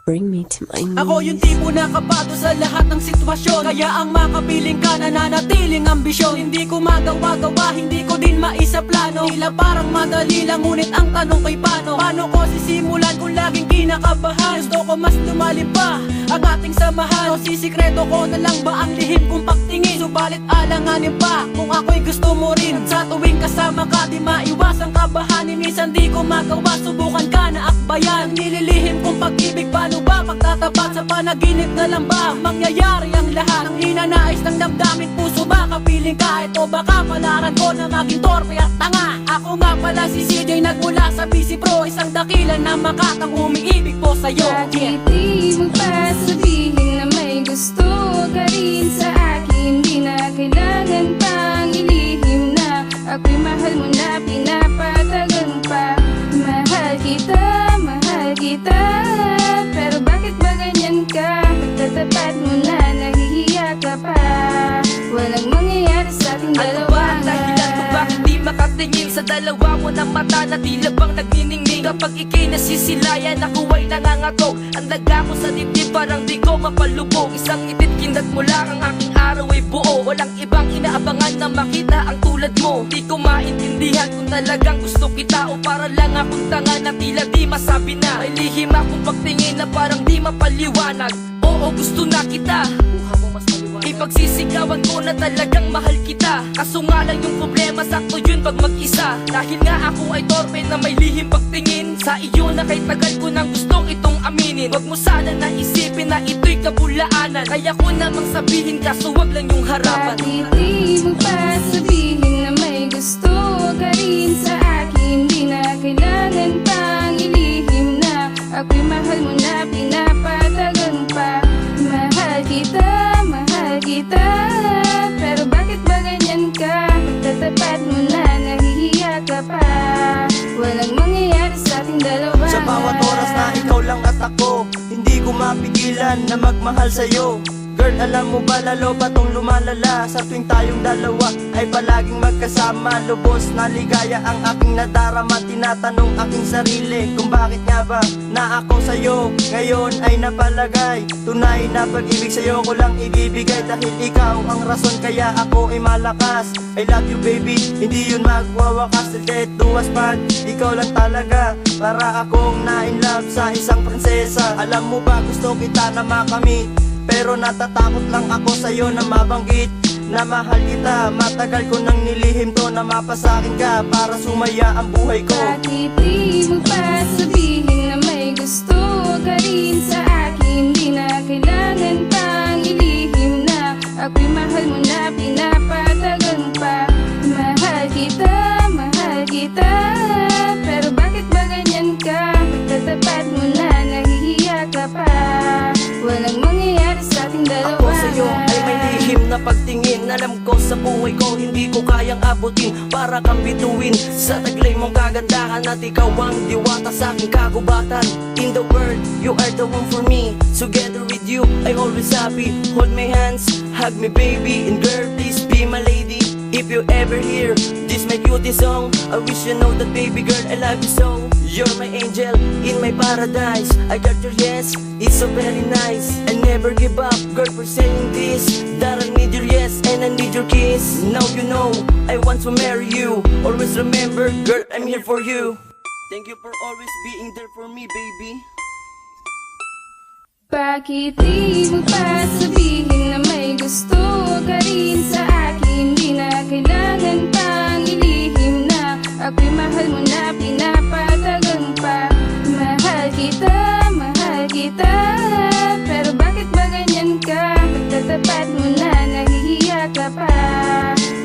Bring me to my knees. Ako yung tipo na kabado sa lahat ng sitwasyon, kaya ang makapiling ka nananatiling ambisyon. Hindi ko magawa-gawa, hindi ko din maisaplano. Tila parang madali lang, ngunit ang tanong kay paano. Paano ko sisimulan kung laging kinakabahan? Gusto ko mas lumalim pa ang ating samahan, o sisikreto ko na lang ba ang lihim kong pagtingin? Subalit alanganin pa kung ako'y gusto mo rin. At sa tuwing kasama ka, di maiwasang kabahan. Minsan di ko magawa, subukan ka na akbayan. Ang nililihim kong pag-ibig, paano ba pagtatapat sa panaginip na lang ba mangyayari ang lahat? Ang ninanais ng damdamin, puso ba kapiling ka? Ito ba kapalaran ko na maging torpe at tanga? Ako nga pala si CJ, nagmula sa BC Pro, isang dakilan na makatang umiibig po sa'yo. Bakit di mo pa sabihin na may gusto ka rin sa akin? Di na kailangan pang ilihim na ako'y mahal mo na, pinapatagal pa. Mahal kita, pero bakit ba ganyan ka? Pagtatapat mo na, nahihiya ka pa. Walang mangyayari sa ating dalawa. Ano ba ang dahilan kung bakit di makatingin sa dalawa mo ng mata na tila bang nagniningning? Kapag ika'y nasisilayan, ako ay nangangatok. Ang daga ko sa dibdib, parang di ko mapalubog. Isang ngipit, kindat mo lang, ang aking araw ay buo. Walang ibang inaabangan na makita ang tulad mo. Di ko maintindihan kung talagang gusto kita, o para lang akong tanga na tila di masabi na. May lihim akong pagtingin na parang di mapaliwanag. Oo, gusto na kita, ipagsisigawan ko na talagang mahal kita. Kaso nga lang yung problema, sakto yun pag mag-isa. Dahil nga ako ay torpe na may lihim pagtingin sa iyo na kay tagal ko nang gustong itong aminin. Wag mo sana naisipin na ito'y kabulaanan. Kaya ko namang sabihin, kaso wag lang yung harapan. Bakit di mo pa sabihin na may gusto ka rin sa akin? Di na kailangan pang ilihim na ako'y mahal mo na, pinapatagal pa. Mahal kita, pero bakit ba ganyan ka? Pagtatapat mo na, nahihiya ka pa. Walang mangyayari sa ating dalawa. Sa bawat oras na ikaw lang at ako, hindi ko mapigilan na magmahal sa'yo. Girl, alam mo ba lalo pa tong lumalala? Sa tuwing tayong dalawa ay palaging magkasama. Lubos na ligaya ang aking nadarama. Tinatanong aking sarili kung bakit nga ba na ako sa'yo ngayon ay napalagay. Tunay na pag-ibig sa'yo ko lang ibibigay, dahil ikaw ang rason kaya ako ay malakas. I love you baby, hindi yun magwawakas. Let do us part, ikaw lang talaga para akong na-in-love sa isang prinsesa. Alam mo ba gusto kita na makamit, pero natatakot lang ako sa'yo na mabanggit na mahal kita. Matagal ko nang nilihim to na mapasakin ka para sumaya ang buhay ko. Bakit di mo pa sabihin na may gusto ka rin sa akin? Di na kailangan pang ilihim na ako'y mahal mo na, pinapatagal pa. Mahal kita, pero bakit ba ganyan ka? Pagtatapat mo na, nahihiya ka pa. Walang mangyayari sa ating dalawa. Ako sa'yo ay may lihim na pagtingin. Alam ko sa buhay ko hindi ko kayang abutin. Para kang bituin sa taglay mong kagandahan, at ikaw ang diwata sa aking kagubatan. In the world, you are the one for me. Together with you, I always happy. Hold my hands, hug me baby, and girl, please be my lady. If you ever hear this my cutie song, I wish you know that baby girl I love you so. You're my angel in my paradise. I got your yes, it's so very nice. I never give up, girl, for saying this, that I need your yes and I need your kiss. Now you know I want to marry you. Always remember, girl, I'm here for you. Thank you for always being there for me, baby. Bakit di mo pa sabihin na may gusto ka rin sa akin? Di na kailangan pang ilihim na ako'y mahal mo na, pinapatagal pa. Mahal kita, pero bakit ba ganyan ka? Pagtatapat mo na, nahihiya ka pa.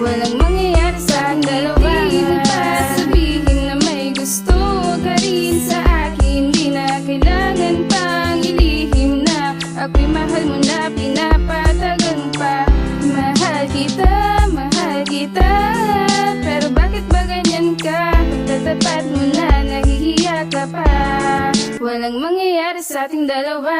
Walang mangyayari sa ating dalawa. Di mo pa sabihin na may gusto ka rin sa akin? Di na kailangan pang ilihim na ako'y mahal mo na, pinapatagal pa. Mahal kita, pero bakit ba ganyan ka? Pagtatapat mo na, nahihiya ka pa. Walang mangyayari sa ating dalawa.